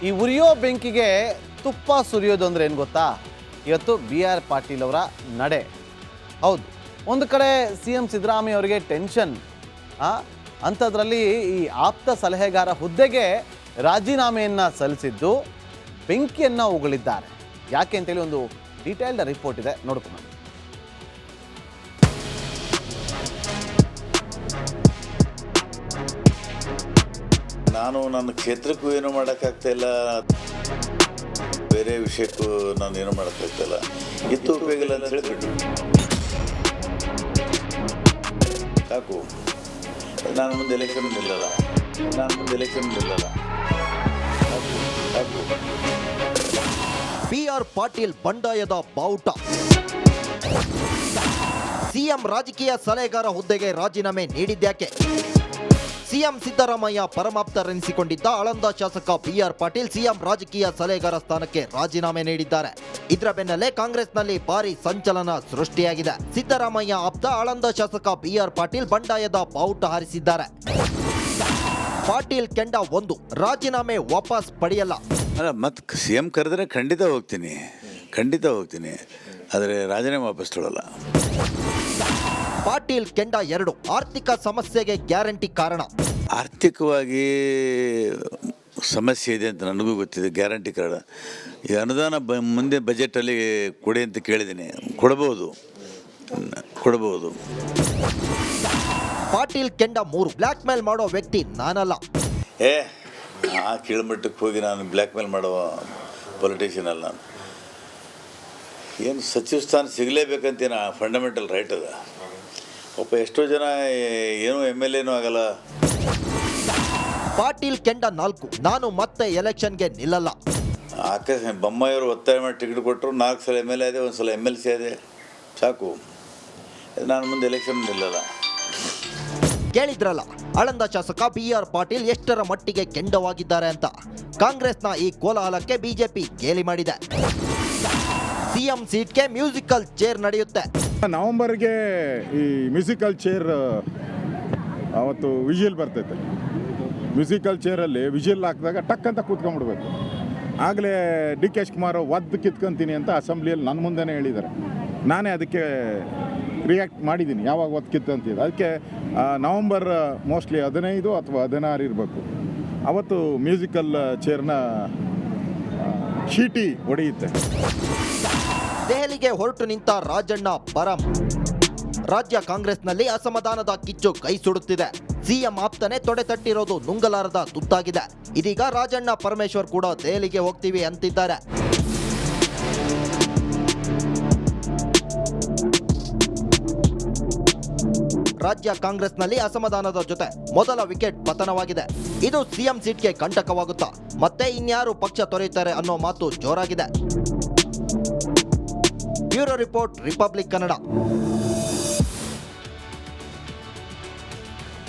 ಈ ಉರಿಯೋ ಬೆಂಕಿಗೆ ತುಪ್ಪ ಸುರಿಯೋದು ಅಂದರೆ ಏನು ಗೊತ್ತಾ? ಇವತ್ತು BR ಪಾಟೀಲ್ ಅವರ ನಡೆ. ಹೌದು, ಒಂದು ಕಡೆ CM ಸಿದ್ದರಾಮಯ್ಯ ಅವರಿಗೆ ಟೆನ್ಷನ್, ಅಂಥದ್ರಲ್ಲಿ ಈ ಆಪ್ತ ಸಲಹೆಗಾರ ಹುದ್ದೆಗೆ ರಾಜೀನಾಮೆಯನ್ನು ಸಲ್ಲಿಸಿದ್ದು ಬೆಂಕಿಯನ್ನು ಉಗುಳಿದ್ದಾರೆ. ಯಾಕೆ ಅಂತೇಳಿ ಒಂದು ಡೀಟೇಲ್ಡ್ ರಿಪೋರ್ಟ್ ಇದೆ, ನೋಡ್ಕೊಂಡು ನಾನು ನನ್ನ ಕ್ಷೇತ್ರಕ್ಕೂ ಏನು ಮಾಡೋಕ್ಕಾಗ್ತಾಯಿಲ್ಲ, ಬೇರೆ ವಿಷಯಕ್ಕೂ ನಾನು ಏನು ಮಾಡೋಕ್ಕಾಗ್ತಾಯಿಲ್ಲ. ಇತ್ತು ಉಪಯೋಗ ಇಲ್ಲ ಅಂತ ಹೇಳಿಬಿಟ್ಟು ಸಾಕು. ನಾನು ಮುಂದೆ ಎಲೆಕ್ಷನ್ ನಿಲ್ಲಲ್ಲ. ಸಾಕು. BR ಪಾಟೀಲ್ ಬಂಡಾಯದ ಬಾವುಟ. CM ರಾಜಕೀಯ ಸಲಹೆಗಾರ ಹುದ್ದೆಗೆ ರಾಜೀನಾಮೆ ನೀಡಿದ್ಯಾಕೆ? CM ಸಿದ್ದರಾಮಯ್ಯ ಪರಮಾಪ್ತರೆನಿಸಿಕೊಂಡಿದ್ದ ಆಳಂದ ಶಾಸಕ BR ಪಾಟೀಲ್ CM ರಾಜಕೀಯ ಸಲಹೆಗಾರ ಸ್ಥಾನಕ್ಕೆ ರಾಜೀನಾಮೆ ನೀಡಿದ್ದಾರೆ. ಇದರ ಬೆನ್ನಲ್ಲೇ ಕಾಂಗ್ರೆಸ್ನಲ್ಲಿ ಭಾರಿ ಸಂಚಲನ ಸೃಷ್ಟಿಯಾಗಿದೆ. ಸಿದ್ದರಾಮಯ್ಯ ಆಪ್ತ ಆಳಂದ ಶಾಸಕ BR ಪಾಟೀಲ್ ಬಂಡಾಯದ ಬಾವುಟ ಹಾರಿಸಿದ್ದಾರೆ. ಪಾಟೀಲ್ ಕೆಂಡ 1, ರಾಜೀನಾಮೆ ವಾಪಸ್ ಪಡೆಯಲ್ಲ. ಅಲ್ಲ, ಮತ್ತು CM ಕರೆದ್ರೆ ಖಂಡಿತ ಹೋಗ್ತೀನಿ, ಆದರೆ ರಾಜೀನಾಮೆ ವಾಪಸ್ ತೊಗೊಳ್ಳಲ್ಲ. ಪಾಟೀಲ್ ಕೆಂಡ 2, ಆರ್ಥಿಕ ಸಮಸ್ಯೆಗೆ ಗ್ಯಾರಂಟಿ ಕಾರಣ. ಆರ್ಥಿಕವಾಗಿ ಸಮಸ್ಯೆ ಇದೆ ಅಂತ ನನಗೂ ಗೊತ್ತಿದೆ. ಗ್ಯಾರಂಟಿ ಕಾರ್ಡ್ ಈ ಅನುದಾನ ಮುಂದೆ ಬಜೆಟಲ್ಲಿ ಕೊಡಿ ಅಂತ ಕೇಳಿದ್ದೀನಿ. ಕೊಡಬಹುದು. ಪಾಟೀಲ್ ಕೆಂಡ 3, ಬ್ಲ್ಯಾಕ್ ಮೇಲ್ ಮಾಡೋ ವ್ಯಕ್ತಿ ನಾನಲ್ಲ. ಆ ಕೀಳ್ಮಟ್ಟಕ್ಕೆ ಹೋಗಿ ನಾನು ಬ್ಲ್ಯಾಕ್ ಮೇಲ್ ಮಾಡೋ ಪೊಲಿಟಿಷಿಯನ್ ಅಲ್ಲ. ನಾನು ಏನು ಸಚಿವ ಸ್ಥಾನ ಸಿಗಲೇಬೇಕಂತೇನು ಫಂಡಮೆಂಟಲ್ ರೈಟ್ ಅದ. ಒಬ್ಬ ಎಷ್ಟೋ ಜನ ಏನೂ MLA ಆಗಲ್ಲ. ಪಾಟೀಲ್ ಕೆಂಡ 4, ನಾನು ಮತ್ತೆ ಎಲೆಕ್ಷನ್ಗೆ ನಿಲ್ಲಲ್ಲ. ಬೊಮ್ಮಾಯಿಯವರು ಒತ್ತಾಯ ಮಾಡಿ ಟಿಕೆಟ್ ಕೊಟ್ಟರು. 4 ಸಲ MLA ಆದೆ, 1 ಸಲ MLC ಆದೆ. ಸಾಕು. ನಾನು ಮುಂದೆ ಎಲೆಕ್ಷನ್ ನಿಲ್ಲಲ್ಲ. ಕೇಳಿದ್ರಲ್ಲ, ಆಳಂದ ಶಾಸಕ BR ಪಾಟೀಲ್ ಎಷ್ಟರ ಮಟ್ಟಿಗೆ ಕೆಂಡವಾಗಿದ್ದಾರೆ ಅಂತ. ಕಾಂಗ್ರೆಸ್ನ ಈ ಕೋಲಾಹಲಕ್ಕೆ ಬಿಜೆಪಿ ಗೇಲಿ ಮಾಡಿದೆ. CM ಸೀಟ್ಗೆ ಮ್ಯೂಸಿಕಲ್ ಚೇರ್ ನಡೆಯುತ್ತೆ. ನವೆಂಬರ್ಗೆ ಈ ಮ್ಯೂಸಿಕಲ್ ಚೇರ್ ಅವತ್ತು ವಿಜಿಲ್ ಬರ್ತೈತೆ. ಮ್ಯೂಸಿಕಲ್ ಚೇರಲ್ಲಿ ವಿಜಿಲ್ ಹಾಕಿದಾಗ ಟಕ್ ಅಂತ ಕೂತ್ಕೊಂಡ್ಬಿಡ್ಬೇಕು. ಆಗಲೇ DK ಶಿವಕುಮಾರ್ ಒದ್ದು ಕಿತ್ಕೊಂತೀನಿ ಅಂತ ಅಸೆಂಬ್ಲಿಯಲ್ಲಿ ನನ್ನ ಮುಂದೆನೇ ಹೇಳಿದ್ದಾರೆ. ನಾನೇ ಅದಕ್ಕೆ ರಿಯಾಕ್ಟ್ ಮಾಡಿದ್ದೀನಿ, ಯಾವಾಗ ಒದ್ದು ಕಿತ್ಕೊಂತಿದ್ದೆ. ಅದಕ್ಕೆ ನವಂಬರ್ ಮೋಸ್ಟ್ಲಿ 15 ಅಥವಾ 16 ಇರಬೇಕು. ಅವತ್ತು ಮ್ಯೂಸಿಕಲ್ ಚೇರ್ನ ಶೀಟಿ ಹೊಡೆಯುತ್ತೆ. ದೆಹಲಿಗೆ ಹೊರಟು ನಿಂತ ರಾಜಣ್ಣ ಪರಂ. ರಾಜ್ಯ ಕಾಂಗ್ರೆಸ್ನಲ್ಲಿ ಅಸಮಾಧಾನದ ಕಿಚ್ಚು ಕೈ ಸುಡುತ್ತಿದೆ. CM ಆಪ್ತನೇ ತೊಡೆ ತಟ್ಟಿರೋದು ನುಂಗಲಾರದ ತುತ್ತಾಗಿದೆ. ಇದೀಗ ರಾಜಣ್ಣ ಪರಮೇಶ್ವರ್ ಕೂಡ ದೆಹಲಿಗೆ ಹೋಗ್ತೀವಿ ಅಂತಿದ್ದಾರೆ. ರಾಜ್ಯ ಕಾಂಗ್ರೆಸ್ನಲ್ಲಿ ಅಸಮಾಧಾನದ ಜೊತೆ ಮೊದಲ ವಿಕೆಟ್ ಪತನವಾಗಿದೆ. ಇದು CM ಸೀಟ್ಗೆ ಕಂಟಕವಾಗುತ್ತಾ? ಮತ್ತೆ ಇನ್ಯಾರು ಪಕ್ಷ ತೊರೆಯುತ್ತಾರೆ ಅನ್ನೋ ಮಾತು ಜೋರಾಗಿದೆ. Bureau report, republic Kannada.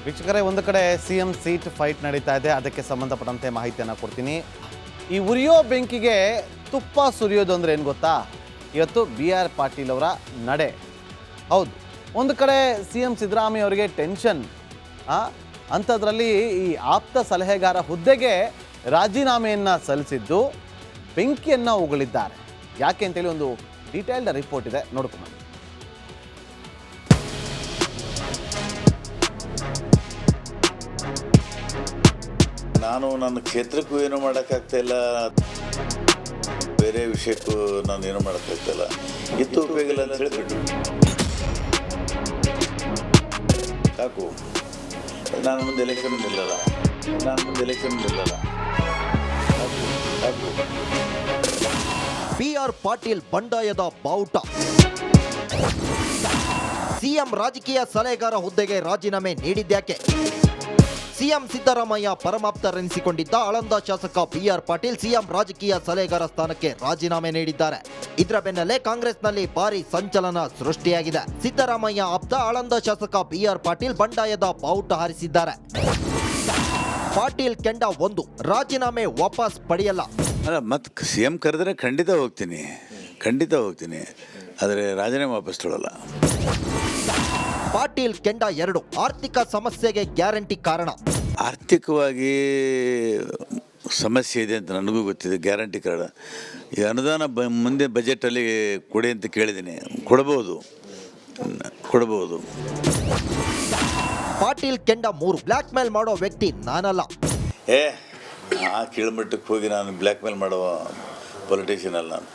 ವೀಕ್ಷಕರೇ, ಒಂದು ಕಡೆ CM ಸೀಟ್ ಫೈಟ್ ನಡೀತಾ ಇದೆ. ಅದಕ್ಕೆ ಸಂಬಂಧಪಟ್ಟಂತೆ ಮಾಹಿತಿಯನ್ನು ಕೊಡ್ತೀನಿ. ಈ ಉರಿಯೋ ಬೆಂಕಿಗೆ ತುಪ್ಪ ಸುರಿಯೋದು ಅಂದರೆ ಏನು ಗೊತ್ತಾ? ಇವತ್ತು BR ಪಾಟೀಲ್ ಅವರ ನಡೆ. ಹೌದು, ಒಂದು ಕಡೆ CM ಸಿದ್ದರಾಮಯ್ಯ ಅವರಿಗೆ ಟೆನ್ಷನ್, ಅಂಥದ್ರಲ್ಲಿ ಈ ಆಪ್ತ ಸಲಹೆಗಾರ ಹುದ್ದೆಗೆ ರಾಜೀನಾಮೆಯನ್ನು ಸಲ್ಲಿಸಿದ್ದು ಬೆಂಕಿಯನ್ನು ಉಗುಳಿದ್ದಾರೆ. ಯಾಕೆ ಅಂತೇಳಿ ಒಂದು ಡೀಟೇಲ್ಡ್ ರಿಪೋರ್ಟ್ ಇದೆ, ನೋಡ್ಕೊಂಡು ನಾನು ನನ್ನ ಕ್ಷೇತ್ರಕ್ಕೂ ಏನು ಮಾಡೋಕ್ಕಾಗ್ತಾಯಿಲ್ಲ, ಬೇರೆ ವಿಷಯಕ್ಕೂ ನಾನು ಏನು ಮಾಡೋಕ್ಕಾಗ್ತಾಯಿಲ್ಲ. ಇತ್ತು ಉಪಯೋಗ ಇಲ್ಲ ಅಂತ ಹೇಳಿಬಿಟ್ಟು ಸಾಕು. ನಾನು ಮುಂದೆ ಎಲೆಕ್ಷನ್ ನಿಲ್ಲಲ್ಲ. ಸಾಕು. BR ಪಾಟೀಲ್ ಬಂಡಾಯದ ಬಾವುಟ. CM ರಾಜಕೀಯ ಸಲಹೆಗಾರ ಹುದ್ದೆಗೆ ರಾಜೀನಾಮೆ ನೀಡಿದ್ಯಾಕೆ? CM ಸಿದ್ದರಾಮಯ್ಯ ಪರಮಾಪ್ತರೆನಿಸಿಕೊಂಡಿದ್ದ ಆಳಂದ ಶಾಸಕ BR ಪಾಟೀಲ್ CM ರಾಜಕೀಯ ಸಲಹೆಗಾರ ಸ್ಥಾನಕ್ಕೆ ರಾಜೀನಾಮೆ ನೀಡಿದ್ದಾರೆ. ಇದರ ಬೆನ್ನಲ್ಲೇ ಕಾಂಗ್ರೆಸ್ನಲ್ಲಿ ಭಾರಿ ಸಂಚಲನ ಸೃಷ್ಟಿಯಾಗಿದೆ. ಸಿದ್ದರಾಮಯ್ಯ ಆಪ್ತ ಆಳಂದ ಶಾಸಕ BR ಪಾಟೀಲ್ ಬಂಡಾಯದ ಬಾವುಟ ಹಾರಿಸಿದ್ದಾರೆ. ಪಾಟೀಲ್ ಕೆಂಡ 1, ರಾಜೀನಾಮೆ ವಾಪಸ್ ಪಡೆಯಲ್ಲ. ಅಲ್ಲ, ಮತ್ತು CM ಕರೆದ್ರೆ ಖಂಡಿತ ಹೋಗ್ತೀನಿ, ಆದರೆ ರಾಜೀನಾಮೆ ವಾಪಸ್ ತೊಗೊಳ್ಳಲ್ಲ. ಪಾಟೀಲ್ ಕೆಂಡ 2, ಆರ್ಥಿಕ ಸಮಸ್ಯೆಗೆ ಗ್ಯಾರಂಟಿ ಕಾರಣ. ಆರ್ಥಿಕವಾಗಿ ಸಮಸ್ಯೆ ಇದೆ ಅಂತ ನನಗೂ ಗೊತ್ತಿದೆ. ಗ್ಯಾರಂಟಿ ಕಾರ್ಡ್ ಈ ಅನುದಾನ ಮುಂದೆ ಬಜೆಟಲ್ಲಿ ಕೊಡಿ ಅಂತ ಕೇಳಿದ್ದೀನಿ. ಕೊಡಬಹುದು. ಪಾಟೀಲ್ ಕೆಂಡ 3 ಬ್ಲ್ಯಾಕ್ ಮೇಲ್ ಮಾಡೋ ವ್ಯಕ್ತಿ ನಾನಲ್ಲ. ಆ ಕೀಳ್ಮಟ್ಟಕ್ಕೆ ಹೋಗಿ ನಾನು ಬ್ಲ್ಯಾಕ್ ಮೇಲ್ ಮಾಡುವ ಪೊಲಿಟಿಷಿಯನ್ ಅಲ್ಲ ನಾನು.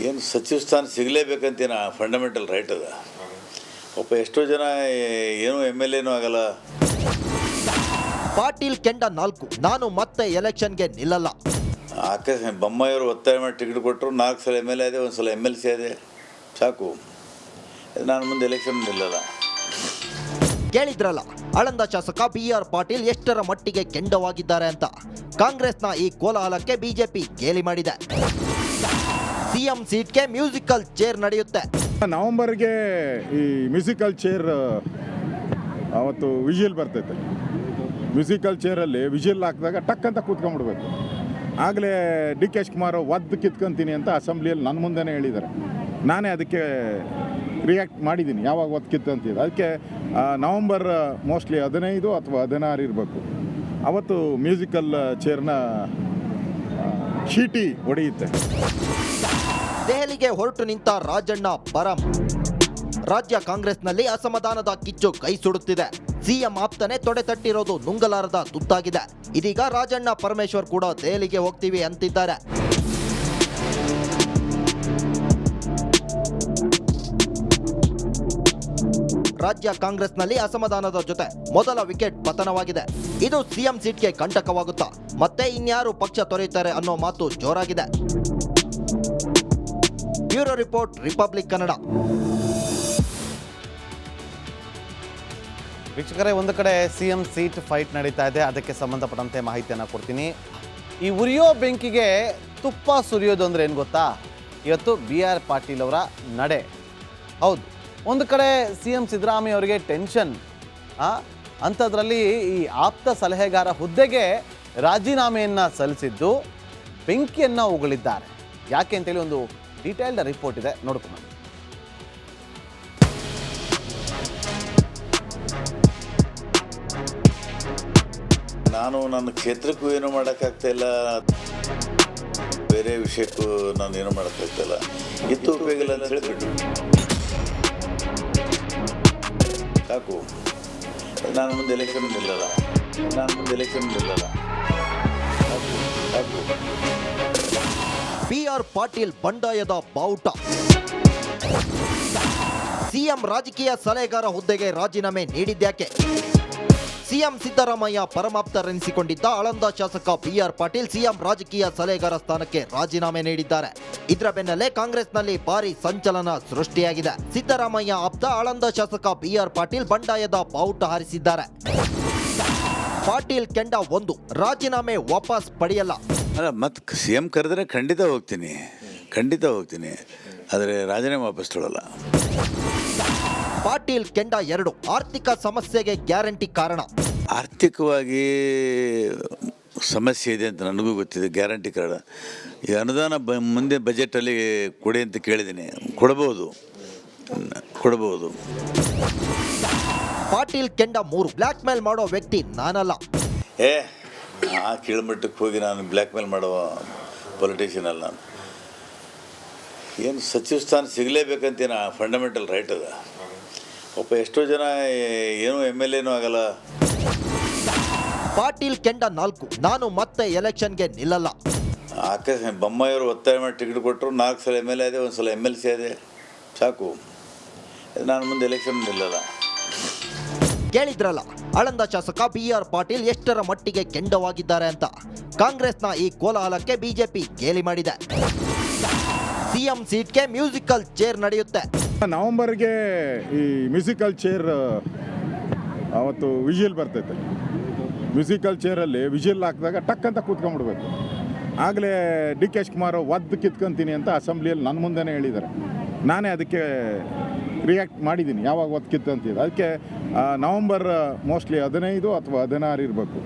ಏನು ಸಚಿವ ಸ್ಥಾನ ಸಿಗಲೇಬೇಕಂತೇನು ಫಂಡಮೆಂಟಲ್ ರೈಟ್ ಅದ. ಎಷ್ಟೋ ಜನ ಏನೂ MLA ಆಗಲ್ಲ. ಪಾಟೀಲ್ ಕೆಂಡ 4 ನಾನು ಮತ್ತೆ ಎಲೆಕ್ಷನ್ಗೆ ನಿಲ್ಲಲ್ಲ. ಬೊಮ್ಮಾಯಿಯವರು ಒತ್ತಾಯ ಮಾಡಿ ಟಿಕೆಟ್ ಕೊಟ್ಟರು. 4 ಸಲ MLA ಇದೆ, 1 ಸಲ MLC ಇದೆ, ಸಾಕು. ನಾನು ಮುಂದೆ ಎಲೆಕ್ಷನ್ ನಿಲ್ಲಲ್ಲ. ಕೇಳಿದ್ರಲ್ಲ, ಆಳಂದ ಶಾಸಕ BR ಪಾಟೀಲ್ ಎಷ್ಟರ ಮಟ್ಟಿಗೆ ಕೆಂಡವಾಗಿದ್ದಾರೆ ಅಂತ. ಕಾಂಗ್ರೆಸ್ನ ಈ ಕೋಲಾಹಲಕ್ಕೆ ಬಿಜೆಪಿ ಗೇಲಿ ಮಾಡಿದೆ. ಸಿಎಂ ಸೀಟ್ಗೆ ಮ್ಯೂಸಿಕಲ್ ಚೇರ್ ನಡೆಯುತ್ತೆ. ನವೆಂಬರ್ಗೆ ಈ ಮ್ಯೂಸಿಕಲ್ ಚೇರ್ ಅವತ್ತು ವಿಜುವಲ್ ಬರ್ತೈತೆ. ಮ್ಯೂಸಿಕಲ್ ಚೇರಲ್ಲಿ ವಿಜುವಲ್ ಹಾಕಿದಾಗ ಟಕ್ ಅಂತ ಕೂತ್ಕೊಂಡ್ಬಿಡ್ಬೇಕು. ಆಗಲೇ DK ಶಿವಕುಮಾರ್ ಒದ್ದು ಕಿತ್ಕೊಂತೀನಿ ಅಂತ ಅಸೆಂಬ್ಲಿಯಲ್ಲಿ ನನ್ನ ಮುಂದೆನೇ ಹೇಳಿದ್ದಾರೆ. ನಾನೇ ಅದಕ್ಕೆ ರಿಯಾಕ್ಟ್ ಮಾಡಿದ್ದೀನಿ, ಯಾವಾಗ ಒದ್ದು ಕಿತ್ತಂತಿದ್ದು. ಅದಕ್ಕೆ ನವಂಬರ್ ಮೋಸ್ಟ್ಲಿ 15 ಅಥವಾ 16 ಇರಬೇಕು. ಅವತ್ತು ಮ್ಯೂಸಿಕಲ್ ಚೇರ್ನ ಶೀಟಿ ಹೊಡೆಯುತ್ತೆ. ದೆಹಲಿಗೆ ಹೊರಟು ನಿಂತ ರಾಜಣ್ಣ ಪರಂ. ರಾಜ್ಯ ಕಾಂಗ್ರೆಸ್ನಲ್ಲಿ ಅಸಮಾಧಾನದ ಕಿಚ್ಚು ಕೈ ಸುಡುತ್ತಿದೆ. ಸಿಎಂ ಆಪ್ತನೇ ತೊಡೆ ತಟ್ಟಿರೋದು ನುಂಗಲಾರದ ತುತ್ತಾಗಿದೆ. ಇದೀಗ ರಾಜಣ್ಣ ಪರಮೇಶ್ವರ್ ಕೂಡ ದೆಹಲಿಗೆ ಹೋಗ್ತೀವಿ ಅಂತಿದ್ದಾರೆ. ರಾಜ್ಯ ಕಾಂಗ್ರೆಸ್ನಲ್ಲಿ ಅಸಮಾಧಾನದ ಜೊತೆ ಮೊದಲ ವಿಕೆಟ್ ಪತನವಾಗಿದೆ. ಇದು ಸಿಎಂ ಸೀಟ್ಗೆ ಕಂಟಕವಾಗುತ್ತಾ ಮತ್ತೆ ಇನ್ಯಾರು ಪಕ್ಷ ತೊರೆಯುತ್ತಾರೆ ಅನ್ನೋ ಮಾತು ಜೋರಾಗಿದೆ. Bureau report, republic Kannada. ವೀಕ್ಷಕರೇ, ಒಂದು ಕಡೆ CM ಸೀಟ್ ಫೈಟ್ ನಡೀತಾ ಇದೆ. ಅದಕ್ಕೆ ಸಂಬಂಧಪಟ್ಟಂತೆ ಮಾಹಿತಿಯನ್ನು ಕೊಡ್ತೀನಿ. ಈ ಉರಿಯೋ ಬೆಂಕಿಗೆ ತುಪ್ಪ ಸುರಿಯೋದು ಅಂದರೆ ಏನು ಗೊತ್ತಾ? ಇವತ್ತು BR ಪಾಟೀಲ್ ಅವರ ನಡೆ. ಹೌದು, ಒಂದು ಕಡೆ CM ಸಿದ್ದರಾಮಯ್ಯ ಅವರಿಗೆ ಟೆನ್ಷನ್. ಅಂಥದ್ರಲ್ಲಿ ಈ ಆಪ್ತ ಸಲಹೆಗಾರ ಹುದ್ದೆಗೆ ರಾಜೀನಾಮೆಯನ್ನು ಸಲ್ಲಿಸಿದ್ದು ಬೆಂಕಿಯನ್ನು ಉಗುಳಿದ್ದಾರೆ. ಯಾಕೆ ಅಂತೇಳಿ ಒಂದು ಡೀಟೇಲ್ಡ್ ರಿಪೋರ್ಟ್ ಇದೆ, ನೋಡ್ಕೊಂಡು. ನಾನು ನನ್ನ ಕ್ಷೇತ್ರಕ್ಕೂ ಏನೂ ಮಾಡೋಕ್ಕಾಗ್ತಾಯಿಲ್ಲ, ಬೇರೆ ವಿಷಯಕ್ಕೂ ನಾನು ಏನೂ ಮಾಡೋಕ್ಕಾಗ್ತಾಯಿಲ್ಲ. ಇತ್ತು ಉಪಯೋಗ ಇಲ್ಲ ಅಂತ ಹೇಳಿಬಿಟ್ಟು ಸಾಕು. ನಾನು ಮುಂದೆ ಎಲೆಕ್ಷನ್ ನಿಲ್ಲಲ್ಲ. ಸಾಕು. BR ಪಾಟೀಲ್ ಬಂಡಾಯದ ಬಾವುಟ. ಸಿಎಂ ರಾಜಕೀಯ ಸಲಹೆಗಾರ ಹುದ್ದೆಗೆ ರಾಜೀನಾಮೆ ನೀಡಿದ್ಯಾಕೆ? ಸಿಎಂ ಸಿದ್ದರಾಮಯ್ಯ ಪರಮಾಪ್ತರೆನಿಸಿಕೊಂಡಿದ್ದ ಆಳಂದ ಶಾಸಕ BR ಪಾಟೀಲ್ ಸಿಎಂ ರಾಜಕೀಯ ಸಲಹೆಗಾರ ಸ್ಥಾನಕ್ಕೆ ರಾಜೀನಾಮೆ ನೀಡಿದ್ದಾರೆ. ಇದರ ಬೆನ್ನಲ್ಲೇ ಕಾಂಗ್ರೆಸ್ನಲ್ಲಿ ಭಾರಿ ಸಂಚಲನ ಸೃಷ್ಟಿಯಾಗಿದೆ. ಸಿದ್ದರಾಮಯ್ಯ ಆಪ್ತ ಆಳಂದ ಶಾಸಕ BR ಪಾಟೀಲ್ ಬಂಡಾಯದ ಬಾವುಟ ಹಾರಿಸಿದ್ದಾರೆ. ಪಾಟೀಲ್ ಕೆಂಡ 1 ರಾಜೀನಾಮೆ ವಾಪಸ್ ಪಡೆಯಲ್ಲ. ಅಲ್ಲ, ಮತ್ತೆ CM ಕರೆದ್ರೆ ಖಂಡಿತ ಹೋಗ್ತೀನಿ, ಆದರೆ ರಾಜೀನಾಮೆ ವಾಪಸ್ ತೊಗೊಳ್ಳಲ್ಲ. ಪಾಟೀಲ್ ಕೆಂಡ 2 ಆರ್ಥಿಕ ಸಮಸ್ಯೆಗೆ ಗ್ಯಾರಂಟಿ ಕಾರಣ. ಆರ್ಥಿಕವಾಗಿ ಸಮಸ್ಯೆ ಇದೆ ಅಂತ ನನಗೂ ಗೊತ್ತಿದೆ. ಗ್ಯಾರಂಟಿ ಕಾರ್ಡ್ ಈ ಅನುದಾನ ಮುಂದೆ ಬಜೆಟಲ್ಲಿ ಕೊಡಿ ಅಂತ ಕೇಳಿದ್ದೀನಿ. ಕೊಡಬಹುದು. ಪಾಟೀಲ್ ಕೆಂಡ 3 ಬ್ಲ್ಯಾಕ್ ಮೇಲ್ ಮಾಡೋ ವ್ಯಕ್ತಿ ನಾನಲ್ಲ. ಆ ಕೀಳ್ಮಟ್ಟಕ್ಕೆ ಹೋಗಿ ನಾನು ಬ್ಲ್ಯಾಕ್ ಮೇಲ್ ಮಾಡುವ ಪೊಲಿಟಿಷಿಯನ್ ಅಲ್ಲ ನಾನು. ಏನು ಸಚಿವ ಸ್ಥಾನ ಸಿಗಲೇಬೇಕಂತೇನು ಫಂಡಮೆಂಟಲ್ ರೈಟ್ ಅದ. ಎಷ್ಟೋ ಜನ ಏನೂ MLA ಆಗಲ್ಲ. ಪಾಟೀಲ್ ಕೆಂಡ 4 ನಾನು ಮತ್ತೆ ಎಲೆಕ್ಷನ್ಗೆ ನಿಲ್ಲಲ್ಲ. ಬೊಮ್ಮಾಯಿಯವರು ಒತ್ತಾಯ ಮಾಡಿ ಟಿಕೆಟ್ ಕೊಟ್ಟರು. 4 ಸಲ MLA ಇದೆ, 1 ಸಲ MLC ಇದೆ, ಸಾಕು. ನಾನು ಮುಂದೆ ಎಲೆಕ್ಷನ್ ನಿಲ್ಲಲ್ಲ. ಕೇಳಿದ್ರಲ್ಲ, ಆಳಂದ ಶಾಸಕ BR ಪಾಟೀಲ್ ಎಷ್ಟರ ಮಟ್ಟಿಗೆ ಕೆಂಡವಾಗಿದ್ದಾರೆ ಅಂತ. ಕಾಂಗ್ರೆಸ್ನ ಈ ಕೋಲಾಹಲಕ್ಕೆ ಬಿಜೆಪಿ ಗೇಲಿ ಮಾಡಿದೆ. ಸಿಎಂ ಸೀಟ್ಗೆ ಮ್ಯೂಸಿಕಲ್ ಚೇರ್ ನಡೆಯುತ್ತೆ. ನವೆಂಬರ್ಗೆ ಈ ಮ್ಯೂಸಿಕಲ್ ಚೇರ್ ಅವತ್ತು ವಿಜುವಲ್ ಬರ್ತೈತೆ. ಮ್ಯೂಸಿಕಲ್ ಚೇರಲ್ಲಿ ವಿಜುವಲ್ ಹಾಕಿದಾಗ ಟಕ್ ಅಂತ ಕೂತ್ಕೊಂಡ್ಬಿಡ್ಬೇಕು. ಆಗಲೇ DK ಶಿವಕುಮಾರ್ ಒದ್ದು ಕಿತ್ಕೊಂತೀನಿ ಅಂತ ಅಸೆಂಬ್ಲಿಯಲ್ಲಿ ನನ್ನ ಮುಂದೆನೇ ಹೇಳಿದ್ದಾರೆ. ನಾನೇ ಅದಕ್ಕೆ ರಿಯಾಕ್ಟ್ ಮಾಡಿದ್ದೀನಿ, ಯಾವಾಗ ಒದ್ದು ಕಿತ್ತಂತಿದ್ದು. ಅದಕ್ಕೆ ನವಂಬರ್ ಮೋಸ್ಟ್ಲಿ 15 ಅಥವಾ 16 ಇರಬೇಕು.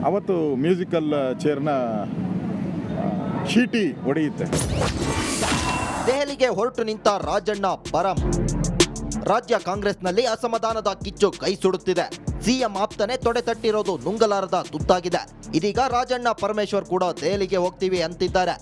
ಅವತ್ತು ಮ್ಯೂಸಿಕಲ್ ಚೇರ್ನ ಶೀಟಿ ಹೊಡೆಯುತ್ತೆ. ದೆಹಲಿಗೆ ಹೊರಟು ನಿಂತ ರಾಜಣ್ಣ ಪರಂ. ರಾಜ್ಯ ಕಾಂಗ್ರೆಸ್ನಲ್ಲಿ ಅಸಮಾಧಾನದ ಕಿಚ್ಚು ಕೈ ಸುಡುತ್ತಿದೆ. ಸಿಎಂ ಆಪ್ತನೇ ತೊಡೆ ತಟ್ಟಿರೋದು ನುಂಗಲಾರದ ತುತ್ತಾಗಿದೆ. ಇದೀಗ ರಾಜಣ್ಣ ಪರಮೇಶ್ವರ್ ಕೂಡ ದೆಹಲಿಗೆ ಹೋಗ್ತೀವಿ ಅಂತಿದ್ದಾರೆ.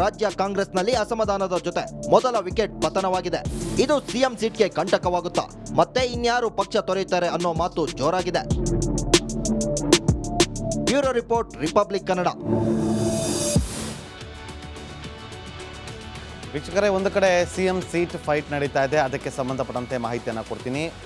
ರಾಜ್ಯ ಕಾಂಗ್ರೆಸ್ನಲ್ಲಿ ಅಸಮಾಧಾನದ ಜೊತೆ ಮೊದಲ ವಿಕೆಟ್ ಪತನವಾಗಿದೆ. ಇದು ಸಿಎಂ ಸೀಟ್ಗೆ ಕಂಟಕವಾಗುತ್ತಾ ಮತ್ತೆ ಇನ್ಯಾರು ಪಕ್ಷ ತೊರೆಯುತ್ತಾರೆ ಅನ್ನೋ ಮಾತು ಜೋರಾಗಿದೆ. Bureau report, republic Kannada. ವೀಕ್ಷಕರೇ, ಒಂದು ಕಡೆ ಸಿಎಂ ಸೀಟ್ ಫೈಟ್ ನಡೀತಾ ಇದೆ. ಅದಕ್ಕೆ ಸಂಬಂಧಪಟ್ಟಂತೆ ಮಾಹಿತಿಯನ್ನು ಕೊಡ್ತೀನಿ.